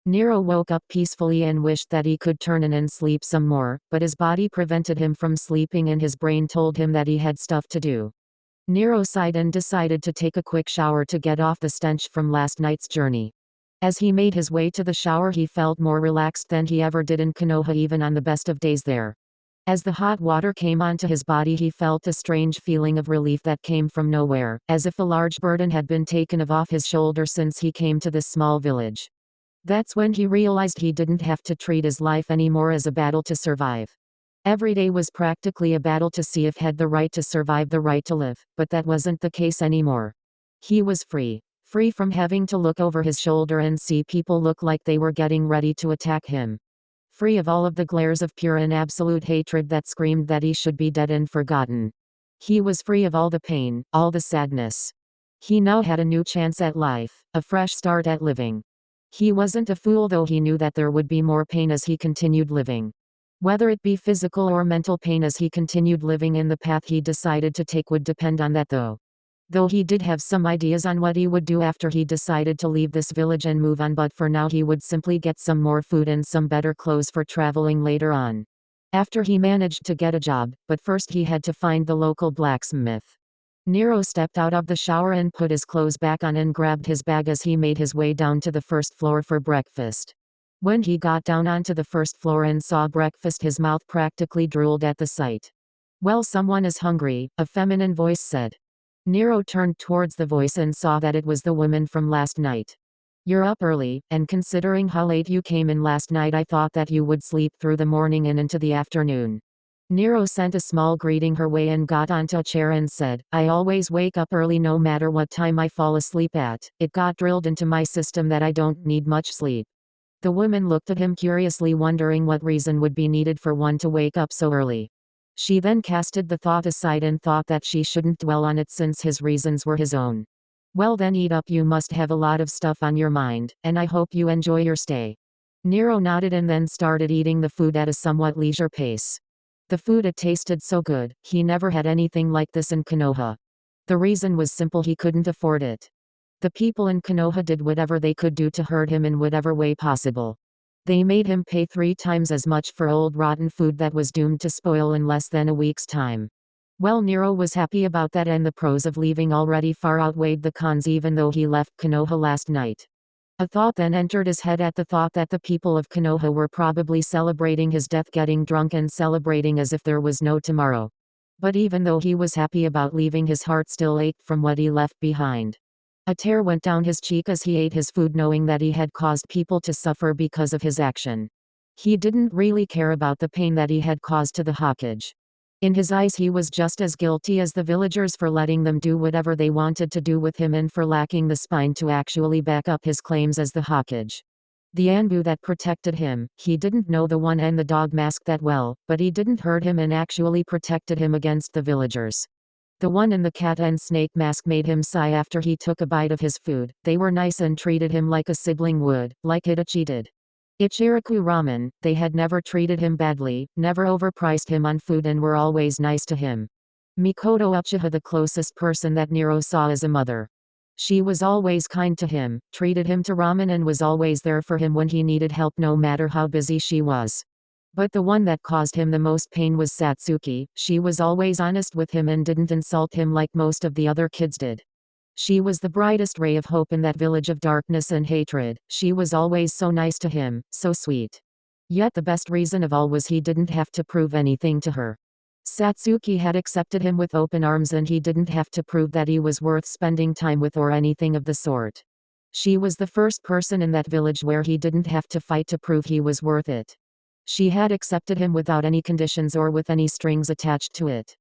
Nero woke up peacefully and wished that he could turn in and sleep some more, but his body prevented him from sleeping and his brain told him that he had stuff to do. Nero sighed and decided to take a quick shower to get off the stench from last night's journey. As he made his way to the shower, he felt more relaxed than he ever did in Konoha, even on the best of days there. As the hot water came onto his body, he felt a strange feeling of relief that came from nowhere, as if a large burden had been taken off his shoulder since he came to this small village. That's when he realized he didn't have to treat his life anymore as a battle to survive. Every day was practically a battle to see if he had the right to survive, the right to live, but that wasn't the case anymore. He was free. Free from having to look over his shoulder and see people look like they were getting ready to attack him. Free of all of the glares of pure and absolute hatred that screamed that he should be dead and forgotten. He was free of all the pain, all the sadness. He now had a new chance at life, a fresh start at living. He wasn't a fool, though he knew that there would be more pain as he continued living. Whether it be physical or mental pain as he continued living, in the path he decided to take would depend on that though. Though he did have some ideas on what he would do after he decided to leave this village and move on, but for now he would simply get some more food and some better clothes for traveling later on. After he managed to get a job, but first he had to find the local blacksmith. Nero stepped out of the shower and put his clothes back on and grabbed his bag as he made his way down to the first floor for breakfast. When he got down onto the first floor and saw breakfast, his mouth practically drooled at the sight. "Well, someone is hungry," a feminine voice said. Nero turned towards the voice and saw that it was the woman from last night. "You're up early, and considering how late you came in last night, I thought that you would sleep through the morning and into the afternoon." Nero sent a small greeting her way and got onto a chair and said, "I always wake up early no matter what time I fall asleep at. It got drilled into my system that I don't need much sleep." The woman looked at him curiously, wondering what reason would be needed for one to wake up so early. She then casted the thought aside and thought that she shouldn't dwell on it since his reasons were his own. "Well then, eat up, you must have a lot of stuff on your mind, and I hope you enjoy your stay." Nero nodded and then started eating the food at a somewhat leisure pace. The food, it tasted so good, he never had anything like this in Konoha. The reason was simple: he couldn't afford it. The people in Konoha did whatever they could do to hurt him in whatever way possible. They made him pay 3 times as much for old rotten food that was doomed to spoil in less than a week's time. Well, Nero was happy about that, and the pros of leaving already far outweighed the cons even though he left Konoha last night. A thought then entered his head at the thought that the people of Konoha were probably celebrating his death, getting drunk and celebrating as if there was no tomorrow. But even though he was happy about leaving, his heart still ached from what he left behind. A tear went down his cheek as he ate his food, knowing that he had caused people to suffer because of his action. He didn't really care about the pain that he had caused to the Hokage. In his eyes, he was just as guilty as the villagers for letting them do whatever they wanted to do with him and for lacking the spine to actually back up his claims as the Hokage. The Anbu that protected him, he didn't know the one and the dog mask that well, but he didn't hurt him and actually protected him against the villagers. The one in the cat and snake mask made him sigh after he took a bite of his food. They were nice and treated him like a sibling would, like Itachi did. Ichiraku Ramen, they had never treated him badly, never overpriced him on food, and were always nice to him. Mikoto Uchiha, the closest person that Nero saw as a mother. She was always kind to him, treated him to ramen, and was always there for him when he needed help no matter how busy she was. But the one that caused him the most pain was Satsuki. She was always honest with him and didn't insult him like most of the other kids did. She was the brightest ray of hope in that village of darkness and hatred. She was always so nice to him, so sweet. Yet the best reason of all was he didn't have to prove anything to her. Satsuki had accepted him with open arms, and he didn't have to prove that he was worth spending time with or anything of the sort. She was the first person in that village where he didn't have to fight to prove he was worth it. She had accepted him without any conditions or with any strings attached to it.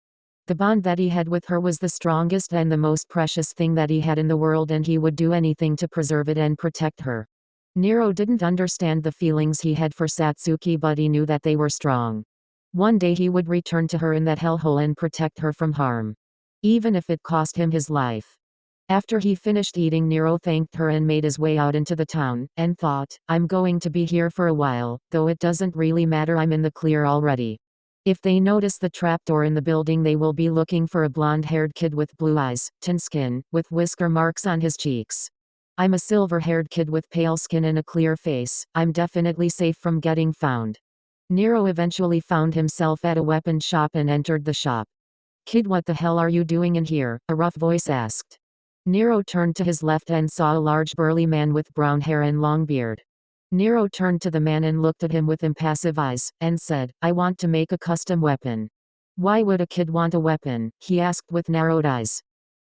The bond that he had with her was the strongest and the most precious thing that he had in the world, and he would do anything to preserve it and protect her. Nero didn't understand the feelings he had for Satsuki, but he knew that they were strong. One day he would return to her in that hellhole and protect her from harm. Even if it cost him his life. After he finished eating, Nero thanked her and made his way out into the town, and thought, "I'm going to be here for a while, though it doesn't really matter, I'm in the clear already. If they notice the trapdoor in the building, they will be looking for a blonde-haired kid with blue eyes, tan skin, with whisker marks on his cheeks. I'm a silver-haired kid with pale skin and a clear face. I'm definitely safe from getting found. Nero eventually found himself at a weapon shop and entered the shop. Kid, what the hell are you doing in here? A rough voice asked. Nero turned to his left and saw a large burly man with brown hair and long beard. Nero turned to the man and looked at him with impassive eyes, and said, I want to make a custom weapon. Why would a kid want a weapon? He asked with narrowed eyes.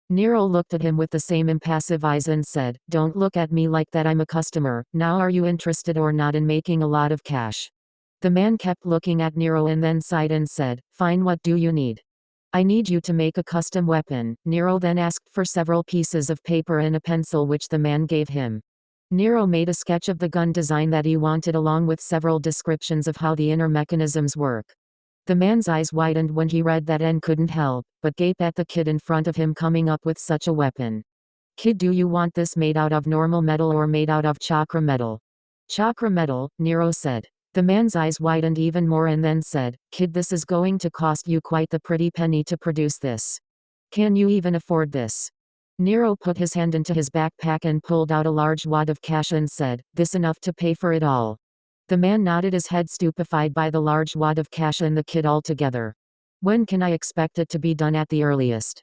Nero looked at him with the same impassive eyes and said, Don't look at me like that, I'm a customer. Now are you interested or not in making a lot of cash? The man kept looking at Nero and then sighed and said, Fine, what do you need? I need you to make a custom weapon. Nero then asked for several pieces of paper and a pencil which the man gave him. Nero made a sketch of the gun design that he wanted along with several descriptions of how the inner mechanisms work. The man's eyes widened when he read that and couldn't help but gape at the kid in front of him coming up with such a weapon. Kid, do you want this made out of normal metal or made out of chakra metal? Chakra metal, Nero said. The man's eyes widened even more and then said, Kid, this is going to cost you quite the pretty penny to produce this. Can you even afford this? Nero put his hand into his backpack and pulled out a large wad of cash and said, This enough to pay for it all? The man nodded his head, stupefied by the large wad of cash and the kid altogether. When can I expect it to be done at the earliest?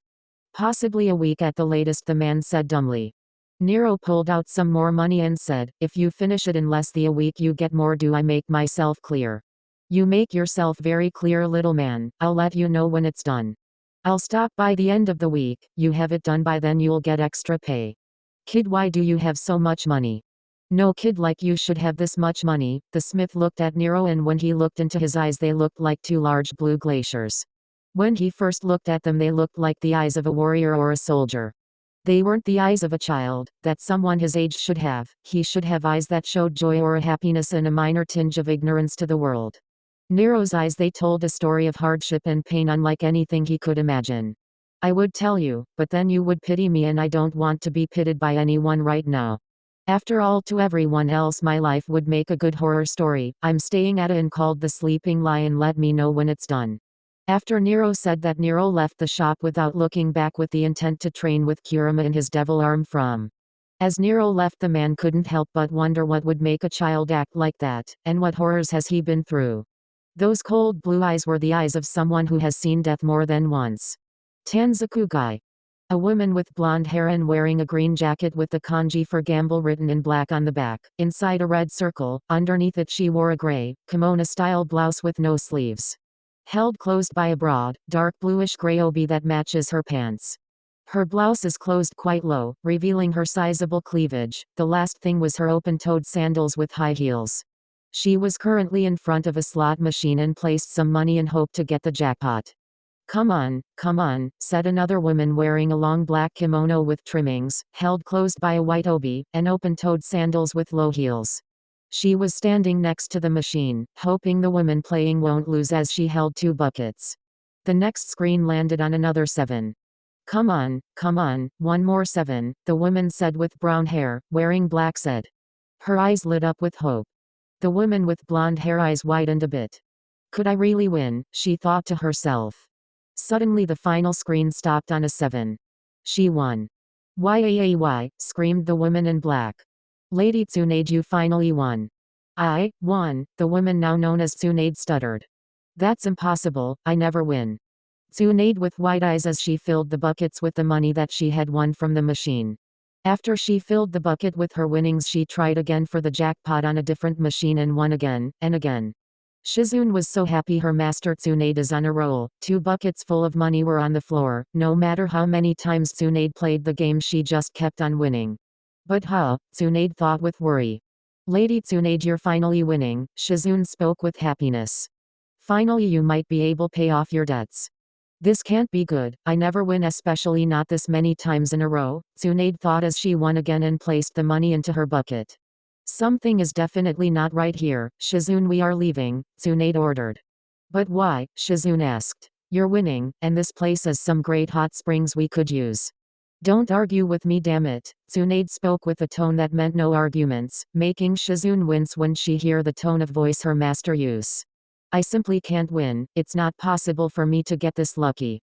Possibly a week at the latest, the man said dumbly. Nero pulled out some more money and said, If you finish it in less than a week you get more. Do I make myself clear? You make yourself very clear, little man. I'll let you know when it's done. I'll stop by the end of the week. You have it done by then, you'll get extra pay. Kid, why do you have so much money? No kid like you should have this much money. The smith looked at Nero and when he looked into his eyes they looked like two large blue glaciers. When he first looked at them they looked like the eyes of a warrior or a soldier. They weren't the eyes of a child, that someone his age should have. He should have eyes that showed joy or a happiness and a minor tinge of ignorance to the world. Nero's eyes, they told a story of hardship and pain unlike anything he could imagine. I would tell you, but then you would pity me and I don't want to be pitied by anyone right now. After all, to everyone else my life would make a good horror story. I'm staying at a inn called the Sleeping Lion. Let me know when it's done. After Nero said that, Nero left the shop without looking back with the intent to train with Kurama in his devil arm from. As Nero left, the man couldn't help but wonder what would make a child act like that, and what horrors has he been through. Those cold blue eyes were the eyes of someone who has seen death more than once. Tanzakugai. A woman with blonde hair and wearing a green jacket with the kanji for gamble written in black on the back, inside a red circle. Underneath it she wore a gray, kimono-style blouse with no sleeves. Held closed by a broad, dark bluish-gray obi that matches her pants. Her blouse is closed quite low, revealing her sizable cleavage. The last thing was her open-toed sandals with high heels. She was currently in front of a slot machine and placed some money in hope to get the jackpot. Come on, said another woman wearing a long black kimono with trimmings, held closed by a white obi, and open-toed sandals with low heels. She was standing next to the machine, hoping the woman playing won't lose as she held 2 buckets. The next screen landed on another 7. Come on, one more 7, the woman said with brown hair, wearing black said. Her eyes lit up with hope. The woman with blonde hair eyes widened a bit. Could I really win? She thought to herself. Suddenly the final screen stopped on a 7. She won. Yay, screamed the woman in black. Lady Tsunade, you finally won. I won, the woman now known as Tsunade stuttered. That's impossible, I never win. Tsunade with wide eyes as she filled the buckets with the money that she had won from the machine. After she filled the bucket with her winnings she tried again for the jackpot on a different machine and won again, and again. Shizune was so happy her master Tsunade is on a roll. 2 buckets full of money were on the floor. No matter how many times Tsunade played the game she just kept on winning. But Tsunade thought with worry. Lady Tsunade, you're finally winning, Shizune spoke with happiness. Finally you might be able to pay off your debts. This can't be good, I never win, especially not this many times in a row, Tsunade thought as she won again and placed the money into her bucket. Something is definitely not right here, Shizune, we are leaving, Tsunade ordered. But why? Shizune asked. You're winning, and this place has some great hot springs we could use. Don't argue with me, damn it, Tsunade spoke with a tone that meant no arguments, making Shizune wince when she heard the tone of voice her master used. I simply can't win, it's not possible for me to get this lucky.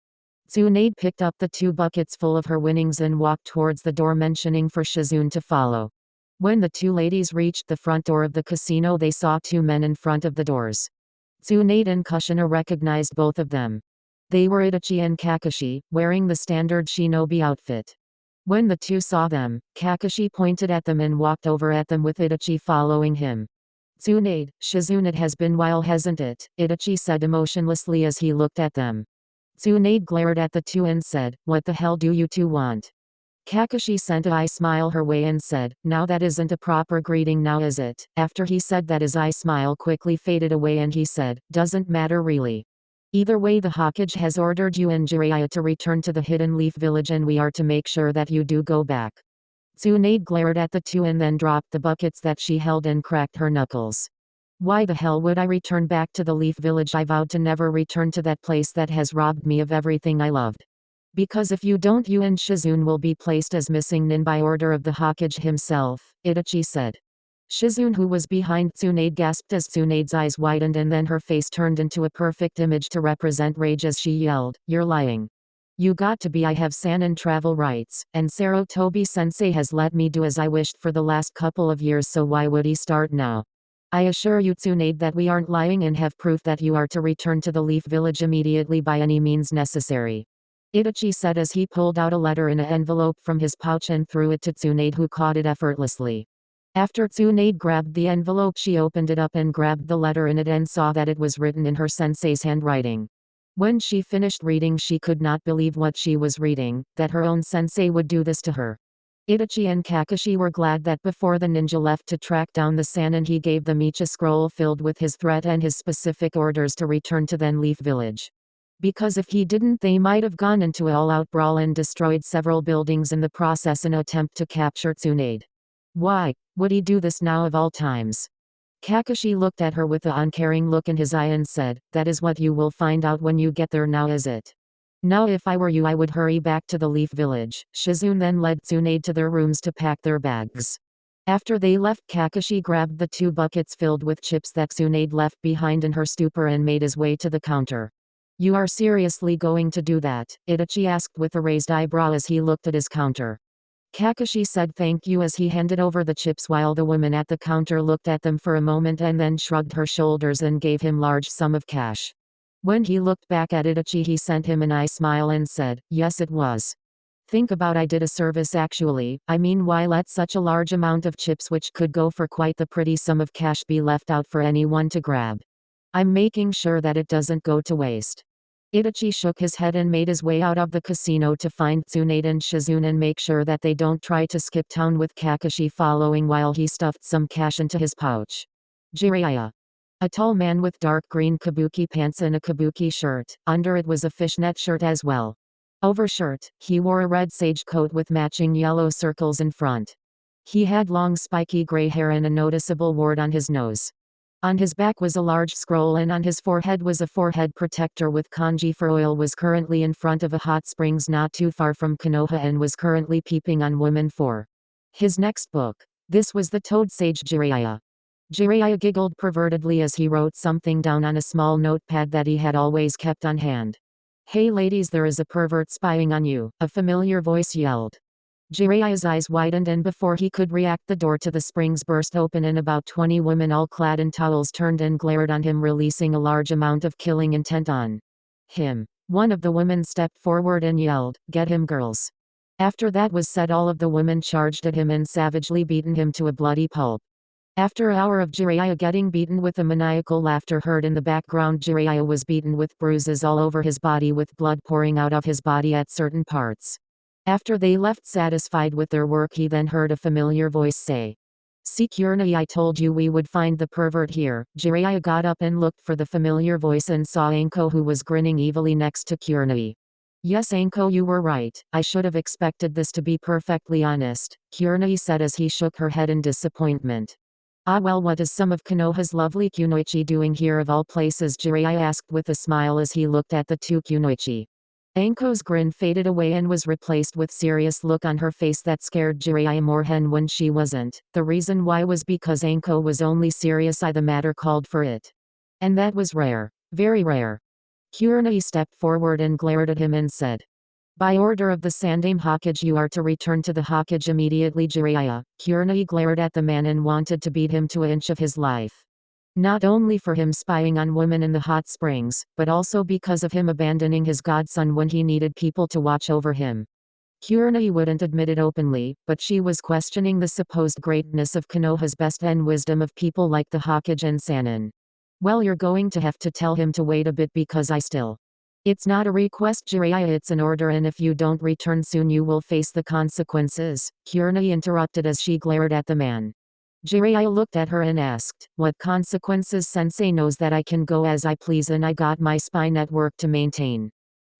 Tsunade picked up the 2 buckets full of her winnings and walked towards the door, mentioning for Shizune to follow. When the 2 ladies reached the front door of the casino, they saw 2 men in front of the doors. Tsunade and Kushina recognized both of them. They were Itachi and Kakashi, wearing the standard shinobi outfit. When the 2 saw them, Kakashi pointed at them and walked over at them with Itachi following him. Tsunade, Shizune, it has been while, hasn't it? Itachi said emotionlessly as he looked at them. Tsunade glared at the 2 and said, what the hell do you 2 want? Kakashi sent a eye smile her way and said, now that isn't a proper greeting now, is it? After he said that, his eye smile quickly faded away and he said, doesn't matter really. Either way, the Hokage has ordered you and Jiraiya to return to the Hidden Leaf Village, and we are to make sure that you do go back. Tsunade glared at the 2 and then dropped the buckets that she held and cracked her knuckles. Why the hell would I return back to the Leaf Village? I vowed to never return to that place that has robbed me of everything I loved. Because if you don't, you and Shizune will be placed as missing nin by order of the Hokage himself, Itachi said. Shizune, who was behind Tsunade, gasped as Tsunade's eyes widened and then her face turned into a perfect image to represent rage as she yelled, you're lying. You got to be. I have Sannin travel rights, and Sarutobi-sensei has let me do as I wished for the last couple of years, so why would he start now? I assure you, Tsunade, that we aren't lying and have proof that you are to return to the Leaf Village immediately by any means necessary. Itachi said as he pulled out a letter in an envelope from his pouch and threw it to Tsunade, who caught it effortlessly. After Tsunade grabbed the envelope, she opened it up and grabbed the letter in it and saw that it was written in her sensei's handwriting. When she finished reading, she could not believe what she was reading, that her own sensei would do this to her. Itachi and Kakashi were glad that before the ninja left to track down the Sannin, he gave them each a scroll filled with his threat and his specific orders to return to the Leaf Village. Because if he didn't, they might have gone into an all-out brawl and destroyed several buildings in the process in an attempt to capture Tsunade. Why would he do this now of all times? Kakashi looked at her with an uncaring look in his eye and said, that is what you will find out when you get there, now is it? Now if I were you, I would hurry back to the Leaf Village. Shizune then led Tsunade to their rooms to pack their bags. After they left, Kakashi grabbed the 2 buckets filled with chips that Tsunade left behind in her stupor and made his way to the counter. You are seriously going to do that? Itachi asked with a raised eyebrow as he looked at his counter. Kakashi said thank you as he handed over the chips, while the woman at the counter looked at them for a moment and then shrugged her shoulders and gave him large sum of cash. When he looked back at Itachi, he sent him an eye smile and said, yes, it was. Think about, I did a service actually. I mean, why let such a large amount of chips, which could go for quite the pretty sum of cash, be left out for anyone to grab? I'm making sure that it doesn't go to waste. Itachi shook his head and made his way out of the casino to find Tsunade and Shizune and make sure that they don't try to skip town with Kakashi following while he stuffed some cash into his pouch. Jiraiya. A tall man with dark green kabuki pants and a kabuki shirt. Under it was a fishnet shirt as well. Over shirt, he wore a red sage coat with matching yellow circles in front. He had long spiky gray hair and a noticeable wart on his nose. On his back was a large scroll and on his forehead was a forehead protector with kanji for oil. Was currently in front of a hot springs not too far from Konoha and was currently peeping on women for his next book. This was the Toad Sage Jiraiya. Jiraiya giggled pervertedly as he wrote something down on a small notepad that he had always kept on hand. Hey ladies, there is a pervert spying on you, a familiar voice yelled. Jiraiya's eyes widened and before he could react, the door to the springs burst open and about 20 women all clad in towels turned and glared on him, releasing a large amount of killing intent on him. One of the women stepped forward and yelled, "Get him, girls." After that was said, all of the women charged at him and savagely beaten him to a bloody pulp. After an hour of Jiraiya getting beaten with a maniacal laughter heard in the background, Jiraiya was beaten with bruises all over his body with blood pouring out of his body at certain parts. After they left satisfied with their work, he then heard a familiar voice say, "See Kurenai, I told you we would find the pervert here." Jiraiya got up and looked for the familiar voice and saw Anko, who was grinning evilly next to Kurenai. "Yes Anko, you were right. I should have expected this, to be perfectly honest," Kurenai said as he shook her head in disappointment. "Ah well, what is some of Konoha's lovely kunoichi doing here of all places?" Jiraiya asked with a smile as he looked at the 2 kunoichi. Anko's grin faded away and was replaced with serious look on her face that scared Jiraiya more than when she wasn't. The reason why was because Anko was only serious. The matter called for it. And that was rare. Very rare. Kurenai stepped forward and glared at him and said, "By order of the Sandaime Hokage you are to return to the Hokage immediately." Jiraiya. Kurenai glared at the man and wanted to beat him to an inch of his life. Not only for him spying on women in the hot springs, but also because of him abandoning his godson when he needed people to watch over him. Kurenai wouldn't admit it openly, but she was questioning the supposed greatness of Konoha's best and wisdom of people like the Hokage and Sannin. "Well, you're going to have to tell him to wait a bit because I still. It's not a request, Jiraiya, it's an order, and if you don't return soon you will face the consequences," Kurenai interrupted as she glared at the man. Jiraiya looked at her and asked, "What consequences? Sensei knows that I can go as I please and I got my spy network to maintain."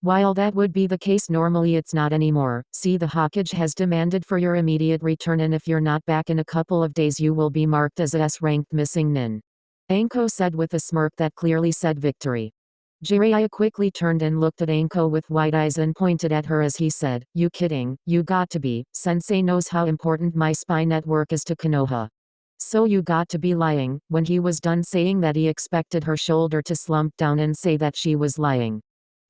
"While that would be the case normally, it's not anymore. See, the Hokage has demanded for your immediate return, and if you're not back in a couple of days you will be marked as a S-ranked missing nin," Anko said with a smirk that clearly said victory. Jiraiya quickly turned and looked at Anko with wide eyes and pointed at her as he said, "You kidding? You got to be. Sensei knows how important my spy network is to Konoha. So you got to be lying." When he was done saying that, he expected her shoulder to slump down and say that she was lying.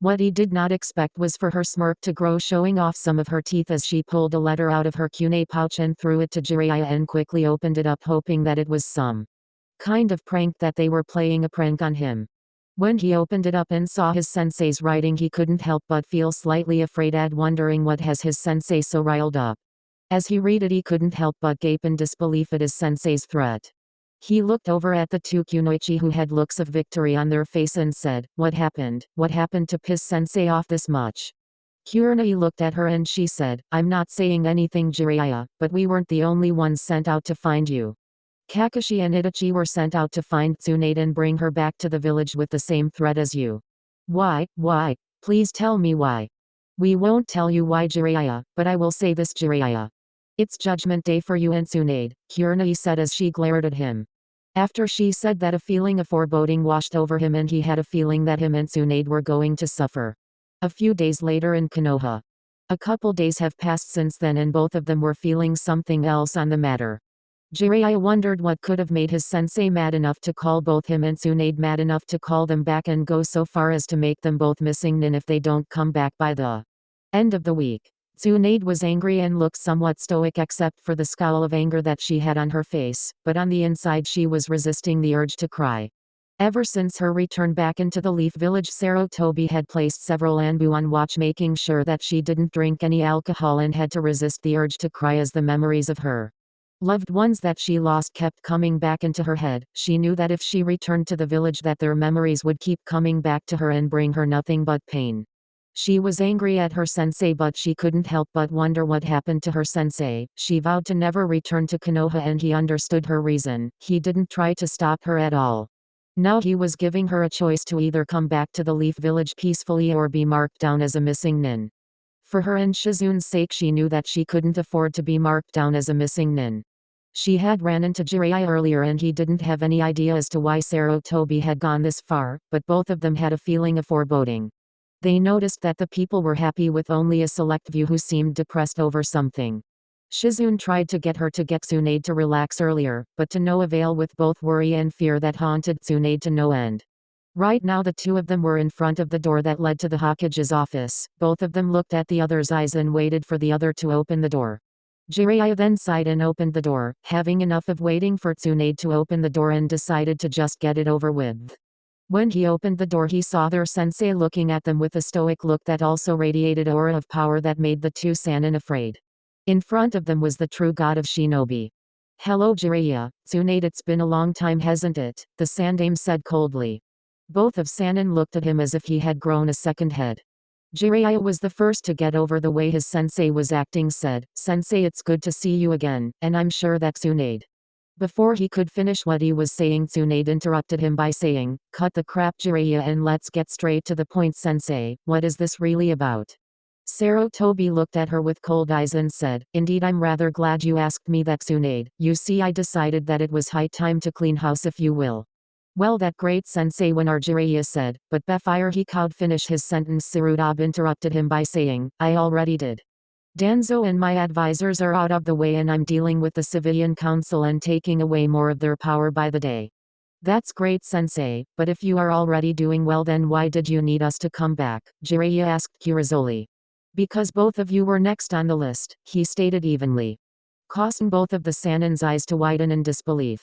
What he did not expect was for her smirk to grow, showing off some of her teeth as she pulled a letter out of her kunai pouch and threw it to Jiraiya and quickly opened it up, hoping that it was some kind of prank, that they were playing a prank on him. When he opened it up and saw his sensei's writing, he couldn't help but feel slightly afraid, wondering what has his sensei so riled up. As he read it, he couldn't help but gape in disbelief at his sensei's threat. He looked over at the two kunoichi who had looks of victory on their face and said, "What happened? What happened to piss Sensei off this much?" Kurenai looked at her and she said, "I'm not saying anything, Jiraiya, but we weren't the only ones sent out to find you. Kakashi and Itachi were sent out to find Tsunade and bring her back to the village with the same threat as you." "Why? Why? Please tell me why." "We won't tell you why, Jiraiya, but I will say this, Jiraiya. It's judgment day for you and Tsunade," Kurenai said as she glared at him. After she said that, a feeling of foreboding washed over him and he had a feeling that him and Tsunade were going to suffer. A few days later in Konoha. A couple days have passed since then and both of them were feeling something else on the matter. Jiraiya wondered what could have made his sensei mad enough to call both him and Tsunade mad enough to call them back and go so far as to make them both missing nin if they don't come back by the end of the week. Tsunade was angry and looked somewhat stoic except for the scowl of anger that she had on her face, but on the inside she was resisting the urge to cry. Ever since her return back into the Leaf Village, Sarutobi had placed several Anbu on watch, making sure that she didn't drink any alcohol and had to resist the urge to cry as the memories of her loved ones that she lost kept coming back into her head. She knew that if she returned to the village that their memories would keep coming back to her and bring her nothing but pain. She was angry at her sensei, but she couldn't help but wonder what happened to her sensei. She vowed to never return to Konoha and he understood her reason. He didn't try to stop her at all. Now he was giving her a choice to either come back to the Leaf Village peacefully or be marked down as a missing nin. For her and Shizune's sake, she knew that she couldn't afford to be marked down as a missing nin. She had ran into Jiraiya earlier and he didn't have any idea as to why Sarutobi had gone this far, but both of them had a feeling of foreboding. They noticed that the people were happy with only a select few who seemed depressed over something. Shizune tried to get her to get Tsunade to relax earlier, but to no avail, with both worry and fear that haunted Tsunade to no end. Right now the two of them were in front of the door that led to the Hokage's office. Both of them looked at the other's eyes and waited for the other to open the door. Jiraiya then sighed and opened the door, having enough of waiting for Tsunade to open the door and decided to just get it over with. When he opened the door, he saw their sensei looking at them with a stoic look that also radiated an aura of power that made the two Sannin afraid. In front of them was the true god of shinobi. "Hello, Jiraiya, Tsunade, it's been a long time, hasn't it?" the Sandaime said coldly. Both of Sannin looked at him as if he had grown a second head. Jiraiya was the first to get over the way his sensei was acting, said, "Sensei, it's good to see you again, and I'm sure that Tsunade." Before he could finish what he was saying, Tsunade interrupted him by saying, "Cut the crap, Jiraiya, and let's get straight to the point, Sensei. What is this really about?" Sarutobi looked at her with cold eyes and said, "Indeed, I'm rather glad you asked me that, Tsunade. You see, I decided that it was high time to clean house, if you will." "Well, that great, Sensei," when Jiraiya said, but before he could finish his sentence, Sarutobi interrupted him by saying, "I already did. Danzo and my advisors are out of the way and I'm dealing with the civilian council and taking away more of their power by the day." That's great, sensei, but if you are already doing well, then why did you need us to come back? Jiraiya asked curiously. Because both of you were next on the list, he stated evenly, causing both of the Sanin's eyes to widen in disbelief.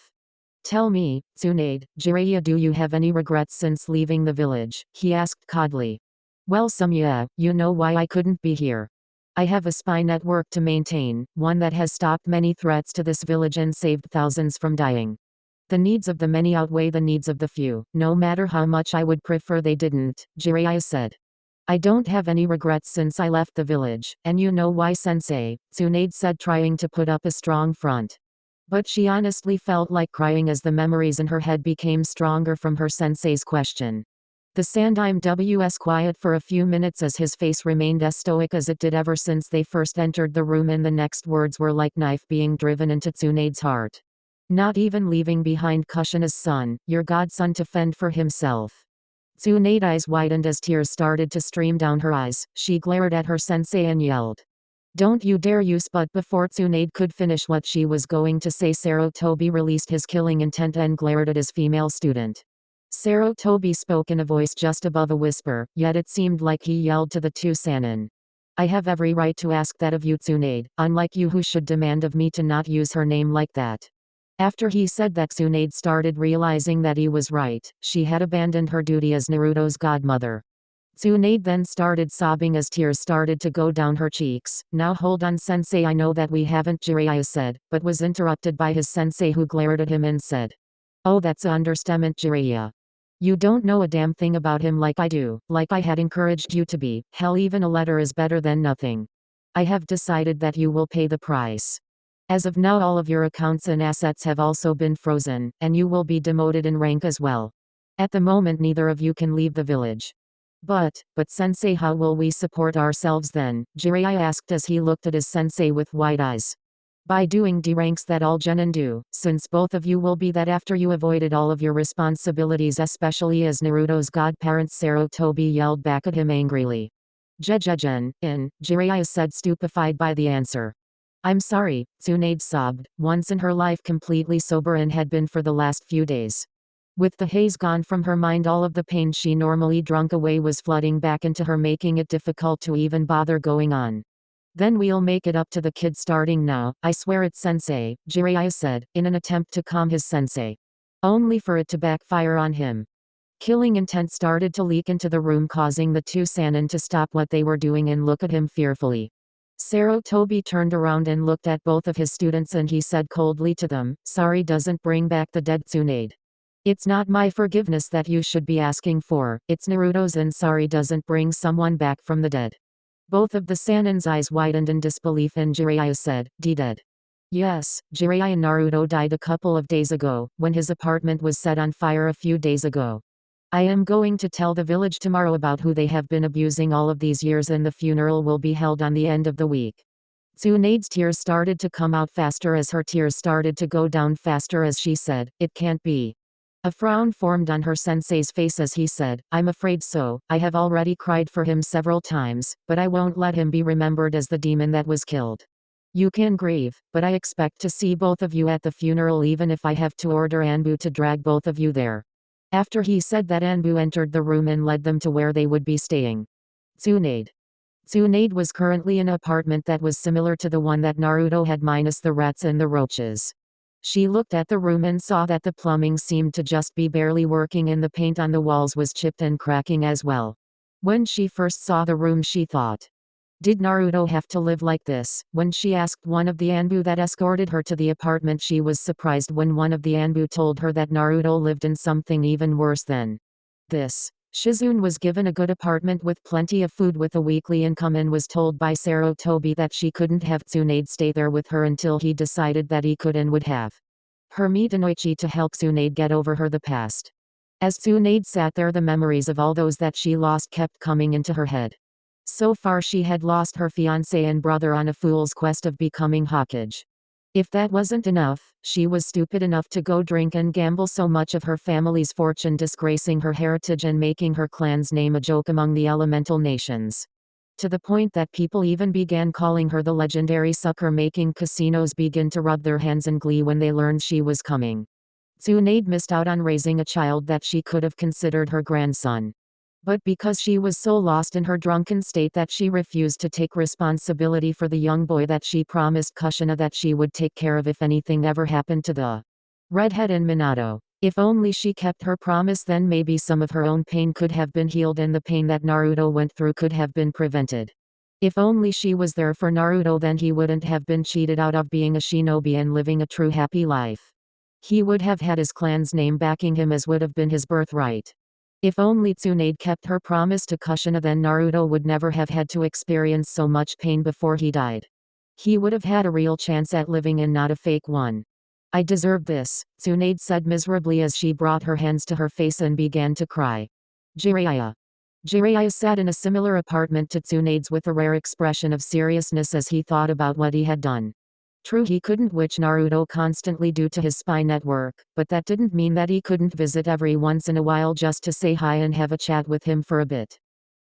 Tell me, Tsunade, Jiraiya, do you have any regrets since leaving the village? He asked coldly. Well, some yeah, you know why I couldn't be here. I have a spy network to maintain, one that has stopped many threats to this village and saved thousands from dying. The needs of the many outweigh the needs of the few, no matter how much I would prefer they didn't, Jiraiya said. I don't have any regrets since I left the village, and you know why, sensei, Tsunade said, trying to put up a strong front. But she honestly felt like crying as the memories in her head became stronger from her sensei's question. The Sandime was quiet for a few minutes as his face remained as stoic as it did ever since they first entered the room, and the next words were like knife being driven into Tsunade's heart. Not even leaving behind Kushina's son, your godson, to fend for himself. Tsunade's eyes widened as tears started to stream down her eyes. She glared at her sensei and yelled, "Don't you dare use!" But before Tsunade could finish what she was going to say, Sarutobi released his killing intent and glared at his female student. Sarutobi spoke in a voice just above a whisper, yet it seemed like he yelled to the two Sannin. I have every right to ask that of you, Tsunade, unlike you who should demand of me to not use her name like that. After he said that, Tsunade started realizing that he was right. She had abandoned her duty as Naruto's godmother. Tsunade then started sobbing as tears started to go down her cheeks. Now hold on, sensei, I know that we haven't, Jiraiya said, but was interrupted by his sensei, who glared at him and said, oh, that's an understatement, Jiraiya. You don't know a damn thing about him like I do, like I had encouraged you to be. Hell, even a letter is better than nothing. I have decided that you will pay the price. As of now, all of your accounts and assets have also been frozen, and you will be demoted in rank as well. At the moment, neither of you can leave the village. But sensei, how will we support ourselves then? Jiraiya asked as he looked at his sensei with wide eyes. By doing D-ranks that all genin do, since both of you will be that after you avoided all of your responsibilities, especially as Naruto's godparents, Sarutobi yelled back at him angrily. Jejejen, Jiraiya said, stupefied by the answer. I'm sorry, Tsunade sobbed, once in her life completely sober and had been for the last few days. With the haze gone from her mind, all of the pain she normally drunk away was flooding back into her, making it difficult to even bother going on. Then we'll make it up to the kid starting now, I swear it, sensei, Jiraiya said, in an attempt to calm his sensei. Only for it to backfire on him. Killing intent started to leak into the room, causing the two Sannin to stop what they were doing and look at him fearfully. Sarutobi turned around and looked at both of his students, and he said coldly to them, sorry doesn't bring back the dead, Tsunade. It's not my forgiveness that you should be asking for, it's Naruto's, and sorry doesn't bring someone back from the dead. Both of the Sannin's eyes widened in disbelief, and Jiraiya said, dead. Yes, Jiraiya Naruto died a couple of days ago, when his apartment was set on fire a few days ago. I am going to tell the village tomorrow about who they have been abusing all of these years, and the funeral will be held on the end of the week. Tsunade's tears started to come out faster as her tears started to go down faster as she said, it can't be. A frown formed on her sensei's face as he said, I'm afraid so. I have already cried for him several times, but I won't let him be remembered as the demon that was killed. You can grieve, but I expect to see both of you at the funeral, even if I have to order Anbu to drag both of you there. After he said that, Anbu entered the room and led them to where they would be staying. Tsunade. Tsunade was currently in an apartment that was similar to the one that Naruto had, minus the rats and the roaches. She looked at the room and saw that the plumbing seemed to just be barely working, and the paint on the walls was chipped and cracking as well. When she first saw the room, she thought, did Naruto have to live like this? When she asked one of the Anbu that escorted her to the apartment, she was surprised when one of the Anbu told her that Naruto lived in something even worse than this. Shizune was given a good apartment with plenty of food with a weekly income, and was told by Sarutobi that she couldn't have Tsunade stay there with her until he decided that he could and would have her meet Inoichi to help Tsunade get over her the past. As Tsunade sat there, the memories of all those that she lost kept coming into her head. So far she had lost her fiancé and brother on a fool's quest of becoming Hokage. If that wasn't enough, she was stupid enough to go drink and gamble so much of her family's fortune, disgracing her heritage and making her clan's name a joke among the elemental nations. To the point that people even began calling her the legendary sucker, making casinos begin to rub their hands in glee when they learned she was coming. Tsunade missed out on raising a child that she could have considered her grandson. But because she was so lost in her drunken state that she refused to take responsibility for the young boy that she promised Kushina that she would take care of if anything ever happened to the redhead in Minato. If only she kept her promise, then maybe some of her own pain could have been healed and the pain that Naruto went through could have been prevented. If only she was there for Naruto, then he wouldn't have been cheated out of being a shinobi and living a true happy life. He would have had his clan's name backing him, as would have been his birthright. If only Tsunade kept her promise to Kushina, then Naruto would never have had to experience so much pain before he died. He would have had a real chance at living and not a fake one. I deserve this, Tsunade said miserably as she brought her hands to her face and began to cry. Jiraiya. Jiraiya sat in a similar apartment to Tsunade's with a rare expression of seriousness as he thought about what he had done. True, he couldn't watch Naruto constantly due to his spy network, but that didn't mean that he couldn't visit every once in a while just to say hi and have a chat with him for a bit.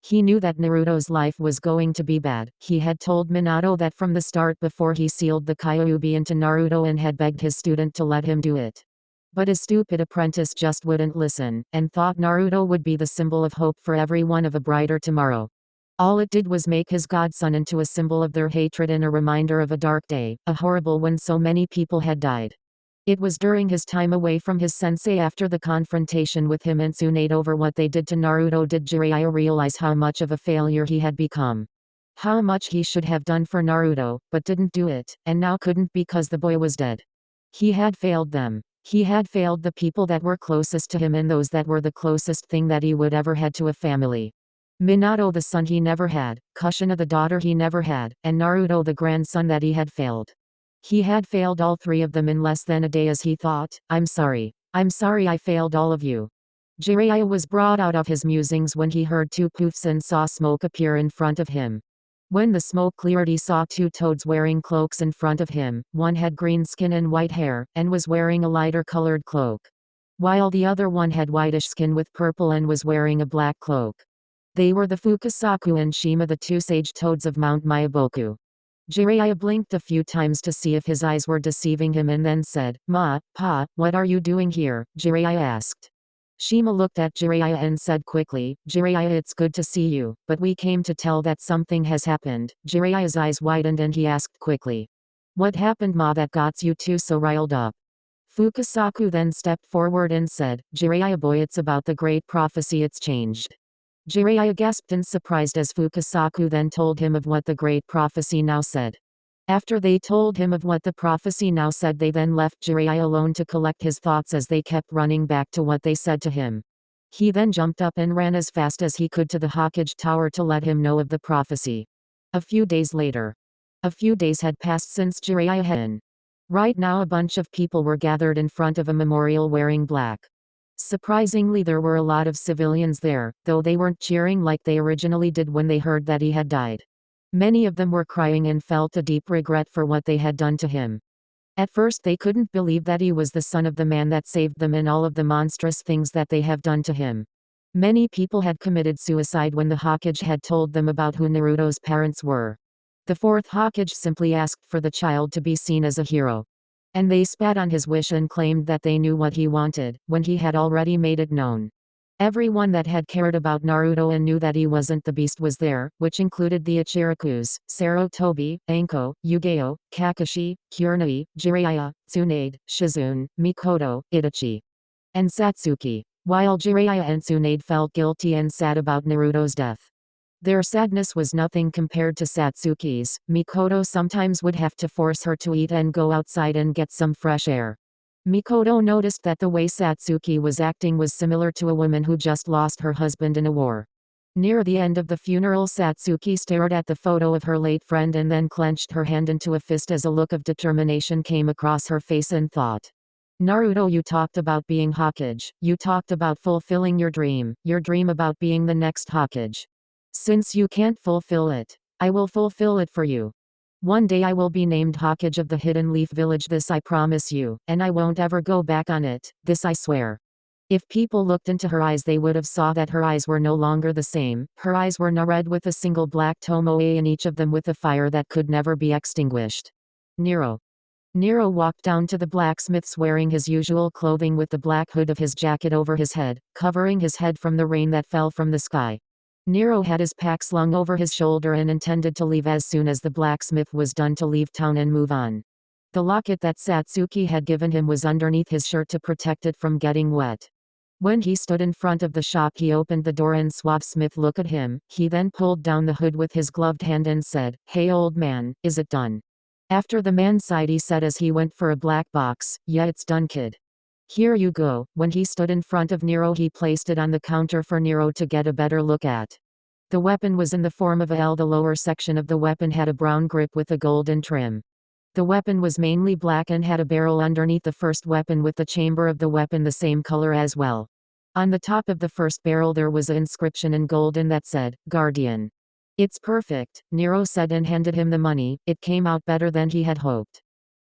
He knew that Naruto's life was going to be bad. He had told Minato that from the start before he sealed the Kyuubi into Naruto and had begged his student to let him do it. But his stupid apprentice just wouldn't listen, and thought Naruto would be the symbol of hope for everyone of a brighter tomorrow. All it did was make his godson into a symbol of their hatred and a reminder of a dark day, a horrible when so many people had died. It was during his time away from his sensei after the confrontation with him and Tsunade over what they did to Naruto did Jiraiya realize how much of a failure he had become. How much he should have done for Naruto, but didn't do it, and now couldn't because the boy was dead. He had failed them. He had failed the people that were closest to him and those that were the closest thing that he would ever had to a family. Minato the son he never had, Kushina the daughter he never had, and Naruto the grandson that he had failed. He had failed all three of them in less than a day as he thought, I'm sorry I failed all of you. Jiraiya was brought out of his musings when he heard two poofs and saw smoke appear in front of him. When the smoke cleared, he saw two toads wearing cloaks in front of him. One had green skin and white hair, and was wearing a lighter colored cloak, while the other one had whitish skin with purple and was wearing a black cloak. They were the Fukasaku and Shima, the two sage toads of Mount Myaboku. Jiraiya blinked a few times to see if his eyes were deceiving him and then said, Pa, what are you doing here? Jiraiya asked. Shima looked at Jiraiya and said quickly, Jiraiya, it's good to see you, but we came to tell that something has happened. Jiraiya's eyes widened and he asked quickly, what happened, Ma, that got you two so riled up? Fukasaku then stepped forward and said, Jiraiya boy, it's about the great prophecy, it's changed. Jiraiya gasped in surprise as Fukasaku then told him of what the great prophecy now said. After they told him of what the prophecy now said, they then left Jiraiya alone to collect his thoughts as they kept running back to what they said to him. He then jumped up and ran as fast as he could to the Hokage Tower to let him know of the prophecy. A few days later. A few days had passed since Jiraiya had been. Right now a bunch of people were gathered in front of a memorial wearing black. Surprisingly, there were a lot of civilians there, though they weren't cheering like they originally did when they heard that he had died. Many of them were crying and felt a deep regret for what they had done to him. At first they couldn't believe that he was the son of the man that saved them and all of the monstrous things that they have done to him. Many people had committed suicide when the Hokage had told them about who Naruto's parents were. The fourth Hokage simply asked for the child to be seen as a hero. And they spat on his wish and claimed that they knew what he wanted, when he had already made it known. Everyone that had cared about Naruto and knew that he wasn't the beast was there, which included the Ichirakus, Sarutobi, Anko, Yugeo, Kakashi, Kurenai, Jiraiya, Tsunade, Shizune, Mikoto, Itachi, and Satsuki. While Jiraiya and Tsunade felt guilty and sad about Naruto's death, their sadness was nothing compared to Satsuki's. Mikoto sometimes would have to force her to eat and go outside and get some fresh air. Mikoto noticed that the way Satsuki was acting was similar to a woman who just lost her husband in a war. Near the end of the funeral, Satsuki stared at the photo of her late friend and then clenched her hand into a fist as a look of determination came across her face and thought, Naruto, you talked about being Hokage. You talked about fulfilling your dream about being the next Hokage. Since you can't fulfill it, I will fulfill it for you. One day I will be named Hokage of the Hidden Leaf Village, this I promise you, and I won't ever go back on it, this I swear. If people looked into her eyes, they would have saw that her eyes were no longer the same. Her eyes were now red with a single black tomoe in each of them with a fire that could never be extinguished. Nero. Nero walked down to the blacksmith's wearing his usual clothing with the black hood of his jacket over his head, covering his head from the rain that fell from the sky. Nero had his pack slung over his shoulder and intended to leave as soon as the blacksmith was done to leave town and move on. The locket that Satsuki had given him was underneath his shirt to protect it from getting wet. When he stood in front of the shop, he opened the door and saw Smith look at him. He then pulled down the hood with his gloved hand and said, "Hey old man, is it done?" After the man sighed, he said as he went for a black box, "Yeah, it's done, kid. Here you go." When he stood in front of Nero, he placed it on the counter for Nero to get a better look at. The weapon was in the form of a L. The lower section of the weapon had a brown grip with a golden trim. The weapon was mainly black and had a barrel underneath the first weapon with the chamber of the weapon the same color as well. On the top of the first barrel there was an inscription in golden that said, "Guardian." "It's perfect," Nero said and handed him the money. It came out better than he had hoped.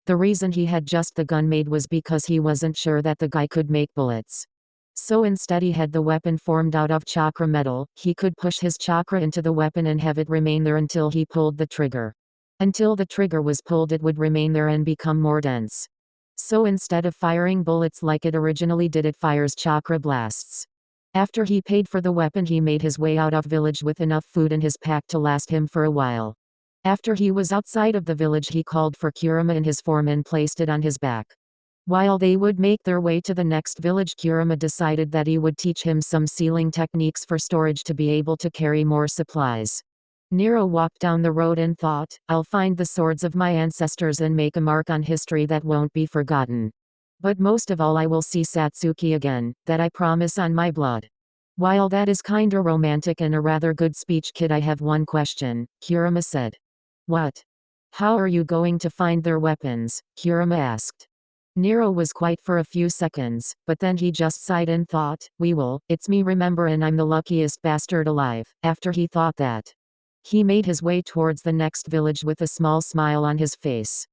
The reason he had just the gun made was because he wasn't sure that the guy could make bullets. So instead he had the weapon formed out of chakra metal. He could push his chakra into the weapon and have it remain there until he pulled the trigger. Until the trigger was pulled, it would remain there and become more dense. So instead of firing bullets like it originally did, it fires chakra blasts. After he paid for the weapon, he made his way out of village with enough food in his pack to last him for a while. After he was outside of the village, he called for Kurama in his form and placed it on his back. While they would make their way to the next village, Kurama decided that he would teach him some sealing techniques for storage to be able to carry more supplies. Nero walked down the road and thought, "I'll find the swords of my ancestors and make a mark on history that won't be forgotten. But most of all, I will see Satsuki again, that I promise on my blood." "While that is kinda romantic and a rather good speech, kid, I have one question," Kurama said. "What?" "How are you going to find their weapons?" Kurama asked. Nero was quiet for a few seconds, but then he just sighed and thought, "We will, it's me, remember, and I'm the luckiest bastard alive." After he thought that, he made his way towards the next village with a small smile on his face.